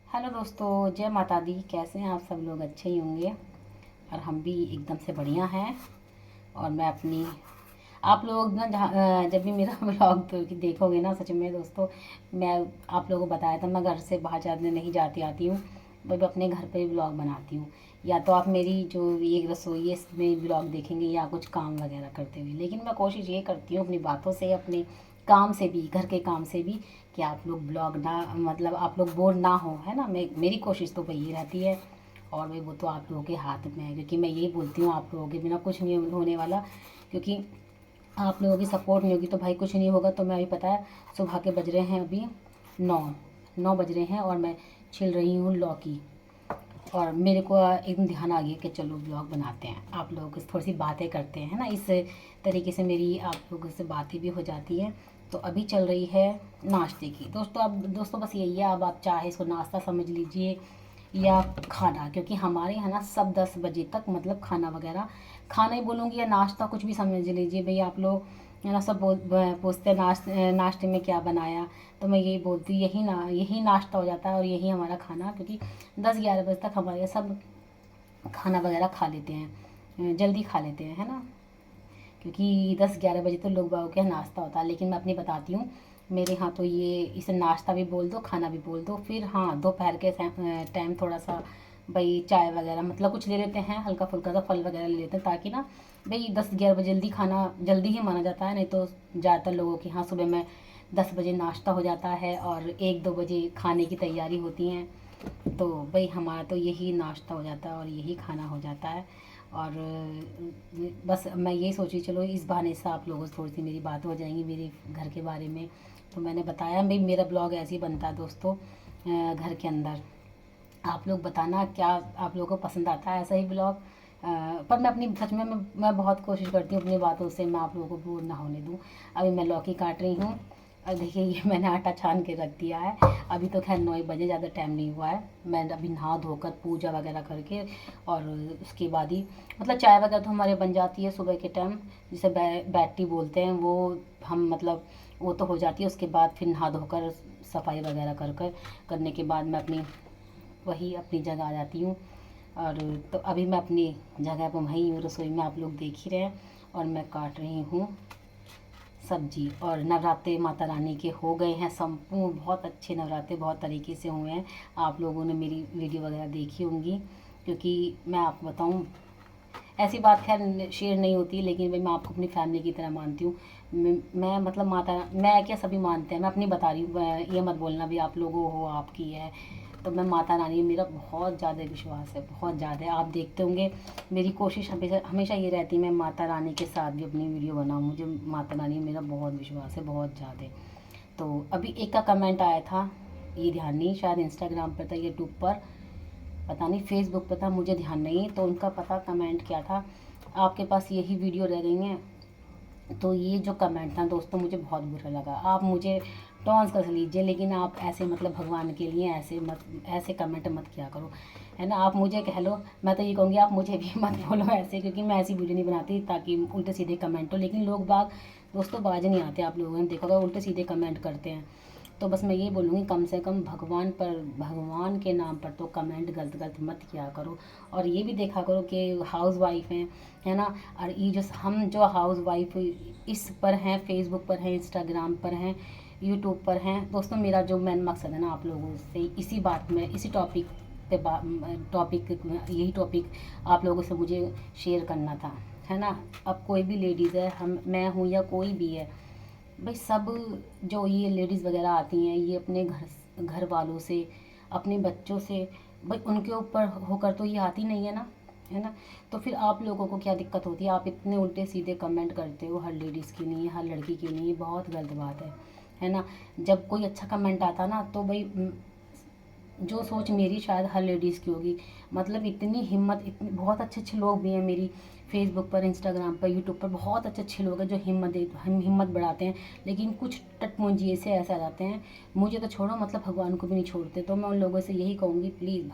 Hello दोस्तों, जय माता दी। कैसे हैं आप सब लोग? अच्छे ही होंगे और हम भी एकदम से बढ़िया हैं। और मैं अपनी आप लोग ना जब भी मेरा ब्लॉग तो देखोगे ना, सच में दोस्तों, मैं आप लोगों को बताया था मैं घर से बाहर जाने नहीं जाती आती हूँ। मैं भी अपने घर पे ही ब्लॉग बनाती हूँ। या तो आप मेरी जो ये रसोई है इसमें ब्लॉग देखेंगे या कुछ काम वगैरह करते हुए, लेकिन मैं कोशिश ये करती हूँ अपनी बातों से, अपने काम से भी, घर के काम से भी, कि आप लोग ब्लॉग ना, मतलब आप लोग बोर ना हो, है ना। मेरी कोशिश तो वही रहती है। और भाई वो तो आप लोगों के हाथ में है, क्योंकि मैं यही बोलती हूँ आप लोगों के बिना कुछ नहीं होने वाला। क्योंकि आप लोगों की सपोर्ट नहीं होगी तो भाई कुछ नहीं होगा। तो मैं अभी पता है सुबह के बज रहे हैं अभी 9 बज रहे हैं और मैं छिल रही हूँ लौकी। और मेरे को एकदम ध्यान आ गया कि चलो ब्लॉग बनाते हैं, आप लोगों से थोड़ी सी बातें करते हैं, है ना। इस तरीके से मेरी आप लोगों से बातें भी हो जाती हैं। तो अभी चल रही है नाश्ते की दोस्तों। अब दोस्तों बस यही है, अब आप चाहे इसको नाश्ता समझ लीजिए या खाना, क्योंकि हमारे यहाँ ना सब 10 बजे तक मतलब खाना वगैरह, खाना ही बोलूँगी या नाश्ता कुछ भी समझ लीजिए भाई। आप लोग है ना, सब पूछते हैं नाश्ते में क्या बनाया। तो मैं यही बोलती हूँ, यही नाश्ता हो जाता है और यही हमारा खाना। क्योंकि 10-11 बजे तक हमारे यहाँ सब खाना वगैरह खा लेते हैं, जल्दी खा लेते हैं, है ना। क्योंकि 10-11 बजे तो लोग बागों के यहाँ नाश्ता होता है। लेकिन मैं अपनी बताती हूँ, मेरे यहाँ तो ये इसे नाश्ता भी बोल दो, खाना भी बोल दो। फिर हाँ, दोपहर के टाइम थोड़ा सा भाई चाय वगैरह मतलब कुछ ले लेते हैं, हल्का फुल्का सा फल वगैरह ले लेते हैं, ताकि ना भाई 10-11 बजे जल्दी खाना जल्दी ही माना जाता है। नहीं तो ज़्यादातर लोगों के यहाँ सुबह में 10 बजे नाश्ता हो जाता है और 1-2 बजे खाने की तैयारी होती हैं। तो भाई हमारा तो यही नाश्ता हो जाता है और यही खाना हो जाता है। और बस मैं यही सोची चलो इस बहाने से आप लोगों से थोड़ी सी मेरी बात हो जाएंगी मेरे घर के बारे में। तो मैंने बताया भाई मेरा ब्लॉग ऐसे ही बनता है दोस्तों, घर के अंदर। आप लोग बताना क्या आप लोगों को पसंद आता है ऐसा ही ब्लॉग। पर मैं अपनी सच में मैं बहुत कोशिश करती हूँ अपनी बातों से मैं आप लोगों को बोर ना होने दूँ। अभी मैं लौकी काट रही हूँ और देखिए ये मैंने आटा छान के रख दिया है। अभी तो खैर 9 बजे, ज़्यादा टाइम नहीं हुआ है। मैं अभी नहा धोकर पूजा वगैरह करके और उसके बाद ही मतलब चाय वगैरह तो हमारे बन जाती है सुबह के टाइम, जिसे बैटी बोलते हैं वो। हम मतलब वो तो हो जाती है, उसके बाद फिर नहा धोकर सफाई वगैरह करने के बाद मैं वही अपनी जगह आ जाती हूँ। और तो अभी मैं अपनी जगह पर वहीं हूँ, रसोई में आप लोग देख ही रहे हैं। और मैं काट रही हूँ सब्जी। और नवरात्रे माता रानी के हो गए हैं संपूर्ण, बहुत अच्छे नवरात्रे बहुत तरीके से हुए हैं। आप लोगों ने मेरी वीडियो वगैरह देखी होंगी। क्योंकि मैं आपको बताऊं, ऐसी बात खैर शेयर नहीं होती, लेकिन भाई मैं आपको अपनी फैमिली की तरह मानती हूँ। मैं मतलब माता, मैं क्या सभी मानते हैं, मैं अपनी बता रही हूँ, ये मत बोलना भी आप लोगों हो आपकी है। तो मैं माता रानी मेरा बहुत ज़्यादा विश्वास है, बहुत ज़्यादा। आप देखते होंगे मेरी कोशिश हमेशा हमेशा ये रहती है मैं माता रानी के साथ भी अपनी वीडियो बनाऊँ। मुझे माता रानी मेरा बहुत विश्वास है, बहुत ज़्यादा। तो अभी एक का कमेंट आया था, ये ध्यान नहीं, शायद इंस्टाग्राम पर था, यूट्यूब पर पता नहीं, फेसबुक पर था, मुझे ध्यान नहीं। तो उनका पता कमेंट क्या था, आपके पास यही वीडियो रह गई हैं। तो ये जो कमेंट था दोस्तों मुझे बहुत बुरा लगा। आप मुझे टॉन्स कर लीजिए, लेकिन आप ऐसे मतलब भगवान के लिए ऐसे कमेंट मत किया करो, है ना। आप मुझे कह लो, मैं तो ये कहूँगी आप मुझे भी मत बोलो ऐसे, क्योंकि मैं ऐसी वीडियो नहीं बनाती ताकि उल्टे सीधे कमेंट हो। लेकिन लोग बाग दोस्तों बाज नहीं आते, आप लोगों ने देखा होगा उल्टे सीधे कमेंट करते हैं। तो बस मैं ये बोलूँगी कम से कम भगवान के नाम पर तो कमेंट गलत गलत मत किया करो। और ये भी देखा करो कि हाउस वाइफ हैं, है ना। और ये जो हाउस वाइफ इस पर हैं, फेसबुक पर हैं, इंस्टाग्राम पर हैं, यूट्यूब पर हैं दोस्तों, मेरा जो मेन मकसद है ना आप लोगों से इसी बात में, इसी टॉपिक पे टॉपिक यही टॉपिक आप लोगों से मुझे शेयर करना था, है ना। अब कोई भी लेडीज़ है, हम मैं हूँ या कोई भी है, भाई सब जो ये लेडीज़ वगैरह आती हैं ये अपने घर वालों से, अपने बच्चों से, भाई उनके ऊपर होकर तो ये आती नहीं है ना, है ना। तो फिर आप लोगों को क्या दिक्कत होती है, आप इतने उल्टे सीधे कमेंट करते हो हर लेडीज़ के लिए, हर लड़की के लिए, बहुत गलत बात है ना। जब कोई अच्छा कमेंट आता ना तो भाई जो सोच मेरी शायद हर लेडीज़ की होगी। मतलब इतनी हिम्मत, इतनी बहुत अच्छे अच्छे लोग भी हैं मेरी फेसबुक पर, इंस्टाग्राम पर, यूट्यूब पर बहुत अच्छे अच्छे लोग हैं जो हिम्मत बढ़ाते हैं। लेकिन कुछ टटमुंजिए से ऐसे आ जाते हैं, मुझे तो छोड़ो मतलब भगवान को भी नहीं छोड़ते। तो मैं उन लोगों से यही कहूँगी प्लीज़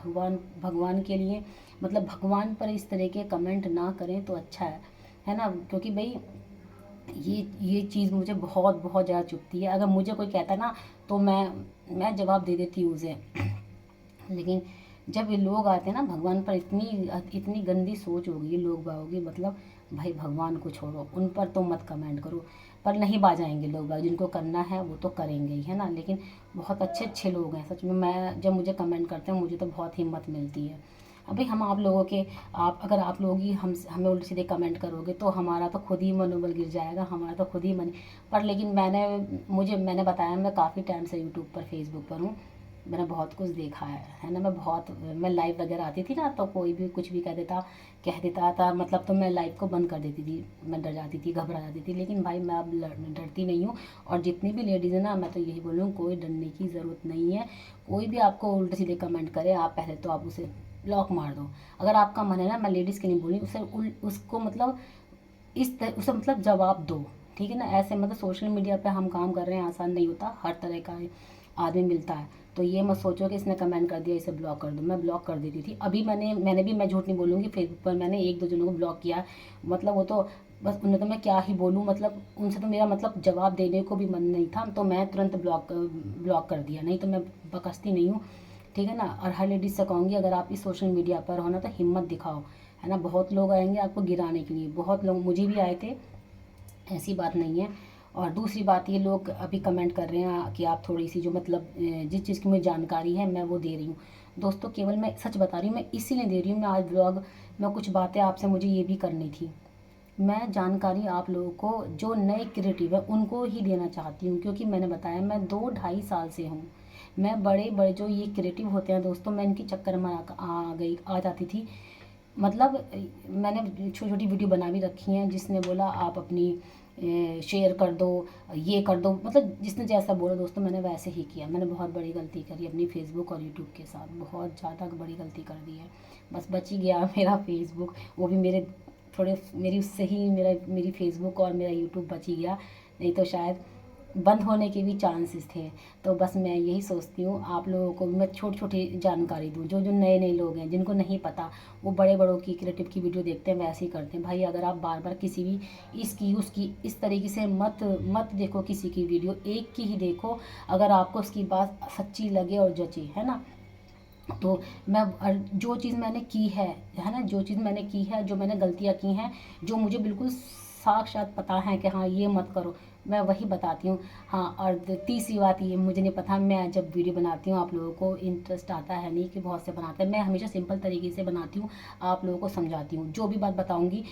भगवान के लिए मतलब भगवान पर इस तरह के कमेंट ना करें तो अच्छा है ना। क्योंकि भाई ये चीज़ मुझे बहुत बहुत ज़्यादा चुभती है। अगर मुझे कोई कहता ना तो मैं जवाब दे देती हूँ उसे, लेकिन जब ये लोग आते हैं ना, भगवान पर इतनी इतनी गंदी सोच होगी लोग बागों की, मतलब भाई भगवान को छोड़ो, उन पर तो मत कमेंट करो। पर नहीं बाजाएंगे लोग बाग, जिनको करना है वो तो करेंगे ही, है ना। लेकिन बहुत अच्छे अच्छे लोग हैं सच में, मैं जब मुझे कमेंट करते हैं मुझे तो बहुत हिम्मत मिलती है। अभी हम आप लोगों के, आप अगर आप लोग ही हमें उल्टे सीधे कमेंट करोगे तो हमारा तो खुद ही मनोबल गिर जाएगा, हमारा तो खुद ही मन। पर लेकिन मैंने बताया, मैं काफ़ी टाइम से यूट्यूब पर, फेसबुक पर हूँ, मैंने बहुत कुछ देखा है ना। मैं लाइव वगैरह आती थी ना, तो कोई भी कुछ भी कह देता था, मतलब तो मैं लाइव को बंद कर देती थी, मैं डर जाती थी, घबरा जाती थी। लेकिन भाई मैं अब डरती नहीं हूँ। और जितनी भी लेडीज़ है ना, मैं तो यही बोलूँ, कोई डरने की ज़रूरत नहीं है। कोई भी आपको उल्टे सीधे कमेंट करे, आप पहले तो आप उसे ब्लॉक मार दो। अगर आपका मन है ना, मैं लेडीज़ के नहीं बोली, उसको मतलब उसे मतलब जवाब दो, ठीक है ना। ऐसे मतलब सोशल मीडिया पे हम काम कर रहे हैं, आसान नहीं होता, हर तरह का आदमी मिलता है। तो ये मत सोचो कि इसने कमेंट कर दिया इसे ब्लॉक कर दो, मैं ब्लॉक कर देती थी। अभी मैं झूठ नहीं बोलूँगी, फेसबुक पर मैंने एक दो जनों को ब्लॉक किया, मतलब वो तो बस, उन्हें तो मैं क्या ही बोलूँ, मतलब उनसे तो मेरा मतलब जवाब देने को भी मन नहीं था, तो मैं तुरंत ब्लॉक कर दिया, नहीं तो मैं बकसती नहीं हूँ, ठीक है ना। और हर लेडीज़ से कहूँगी, अगर आप इस सोशल मीडिया पर हो ना तो हिम्मत दिखाओ, है ना। बहुत लोग आएंगे आपको गिराने के लिए, बहुत लोग मुझे भी आए थे, ऐसी बात नहीं है। और दूसरी बात, ये लोग अभी कमेंट कर रहे हैं कि आप थोड़ी सी जो मतलब जिस चीज़ की मुझे जानकारी है मैं वो दे रही हूँ। दोस्तों केवल मैं सच बता रही हूँ, मैं इसीलिए दे रही हूँ। मैं आज ब्लॉग में कुछ बातें आपसे मुझे ये भी करनी थी, मैं जानकारी आप लोगों को जो नए क्रिएटिव है उनको ही देना चाहती हूँ, क्योंकि मैंने बताया मैं 2 ढाई साल से हूँ। मैं बड़े बड़े जो ये क्रिएटिव होते हैं दोस्तों, मैं इनकी चक्कर में आ जाती थी। मतलब मैंने छोटी छोटी वीडियो बना भी रखी हैं, जिसने बोला आप अपनी शेयर कर दो, ये कर दो, मतलब जिसने जैसा बोला दोस्तों मैंने वैसे ही किया। मैंने बहुत बड़ी गलती करी अपनी फेसबुक और यूट्यूब के साथ, बहुत ज़्यादा बड़ी गलती कर दी है। बस बच ही गया मेरा फेसबुक, वो भी मेरी उससे ही मेरी फेसबुक और मेरा यूट्यूब बच ही गया, नहीं तो शायद बंद होने के भी चांसेस थे। तो बस मैं यही सोचती हूँ, आप लोगों को मैं छोटी छोटी जानकारी दूँ, जो जो नए नए लोग हैं जिनको नहीं पता, वो बड़े बड़ों की क्रिएटिव की वीडियो देखते हैं वैसे ही करते हैं। भाई अगर आप बार बार किसी भी इसकी उसकी इस तरीके से मत देखो किसी की वीडियो, एक की ही देखो, अगर आपको उसकी बात सच्ची लगे और जचे, है ना। तो जो चीज़ मैंने की है ना, जो चीज़ मैंने की है, जो मैंने गलतियाँ की हैं, जो मुझे बिल्कुल साक्षात पता है कि हाँ ये मत करो, मैं वही बताती हूँ। हाँ, और तीसरी बात ये, मुझे नहीं पता, मैं जब वीडियो बनाती हूँ आप लोगों को इंटरेस्ट आता है नहीं कि बहुत से बनाते हैं, मैं हमेशा सिंपल तरीके से बनाती हूँ, आप लोगों को समझाती हूँ, जो भी बात बताऊँगी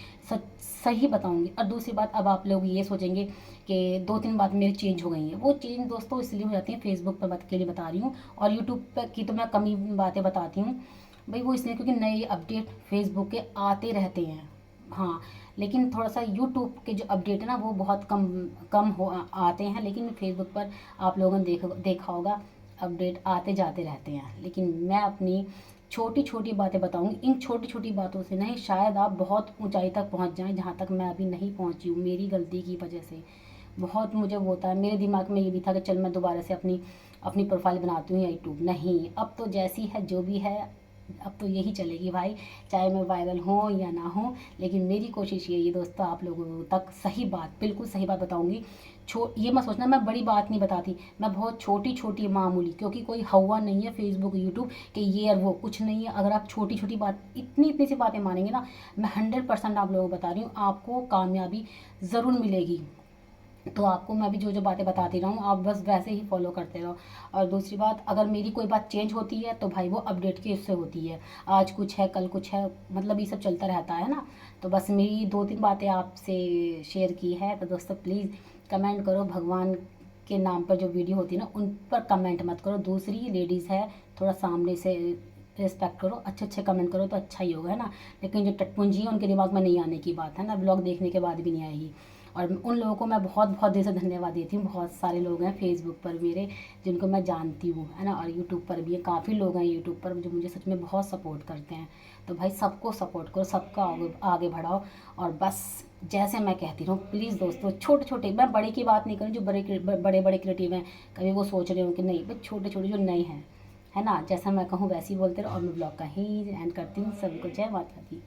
सही बताऊँगी। और दूसरी बात, अब आप लोग ये सोचेंगे कि 2-3 बात मेरी चेंज हो गई हैं, वो चेंज दोस्तों इसलिए हो जाती हैं, फेसबुक पर बात के लिए बता रही हूँ, और यूट्यूब पर की तो मैं कम ही बातें बताती हूँ। भाई वो इसलिए क्योंकि नए अपडेट फेसबुक के आते रहते हैं। हाँ, लेकिन थोड़ा सा यूट्यूब के जो अपडेट है ना वो बहुत कम कम हो आते हैं, लेकिन फेसबुक पर आप लोगों ने देखा होगा अपडेट आते जाते रहते हैं। लेकिन मैं अपनी छोटी छोटी बातें बताऊंगी, इन छोटी छोटी बातों से नहीं शायद आप बहुत ऊंचाई तक पहुंच जाएं, जहां तक मैं अभी नहीं पहुंची हूँ, मेरी गलती की वजह से। बहुत मुझे वो होता है, मेरे दिमाग में ये भी था कि चल मैं दोबारा से अपनी अपनी प्रोफाइल बनाती हूँ यूट्यूब, नहीं, अब तो जैसी है जो भी है अब तो यही चलेगी भाई, चाहे मैं वायरल हूँ या ना हूँ। लेकिन मेरी कोशिश यही है दोस्तों, आप लोगों तक सही बात, बिल्कुल सही बात बताऊँगी। ये मत सोचना मैं बड़ी बात नहीं बताती, मैं बहुत छोटी छोटी मामूली, क्योंकि कोई हवा नहीं है फेसबुक यूट्यूब कि ये और वो, कुछ नहीं है। अगर आप छोटी छोटी बात, इतनी इतनी सी बातें मानेंगे ना, मैं 100% आप लोगों को बता रही हूँ, आपको कामयाबी ज़रूर मिलेगी। तो आपको मैं भी जो जो बातें बताती रहा हूँ, आप बस वैसे ही फॉलो करते रहो। और दूसरी बात, अगर मेरी कोई बात चेंज होती है तो भाई वो अपडेट के उससे होती है, आज कुछ है कल कुछ है, मतलब ये सब चलता रहता है ना। तो बस मेरी 2-3 बातें आपसे शेयर की है। तो दोस्तों प्लीज़ कमेंट करो, भगवान के नाम पर जो वीडियो होती है ना उन पर कमेंट मत करो। दूसरी लेडीज़ है, थोड़ा सामने से रिस्पेक्ट करो, अच्छे अच्छे कमेंट करो तो अच्छा ही होगा, है ना। लेकिन जो टटपुंजी है उनके दिमाग में नहीं आने की बात है ना, ब्लॉग देखने के बाद भी नहीं आएगी। और उन लोगों को मैं बहुत बहुत दिल से धन्यवाद देती हूँ। बहुत सारे लोग हैं फेसबुक पर मेरे जिनको मैं जानती हूँ, है ना, और यूट्यूब पर भी काफ़ी लोग हैं यूट्यूब पर जो मुझे सच में बहुत सपोर्ट करते हैं। तो भाई सबको सपोर्ट करो, सबका आगे बढ़ाओ। और बस जैसे मैं कहती हूँ, प्लीज़ दोस्तों, छोटे छोटे, मैं बड़े की बात नहीं करूँ, जो बड़े बड़े क्रिएटिव हैं कभी वो सोच रहे हो कि नहीं, बस छोटे छोटे जो नए हैं, है ना, जैसा मैं कहूँ वैसे ही बोलते रहो। और मैं ब्लॉग का ही एंड करती हूँ। सभी को जय माता दी।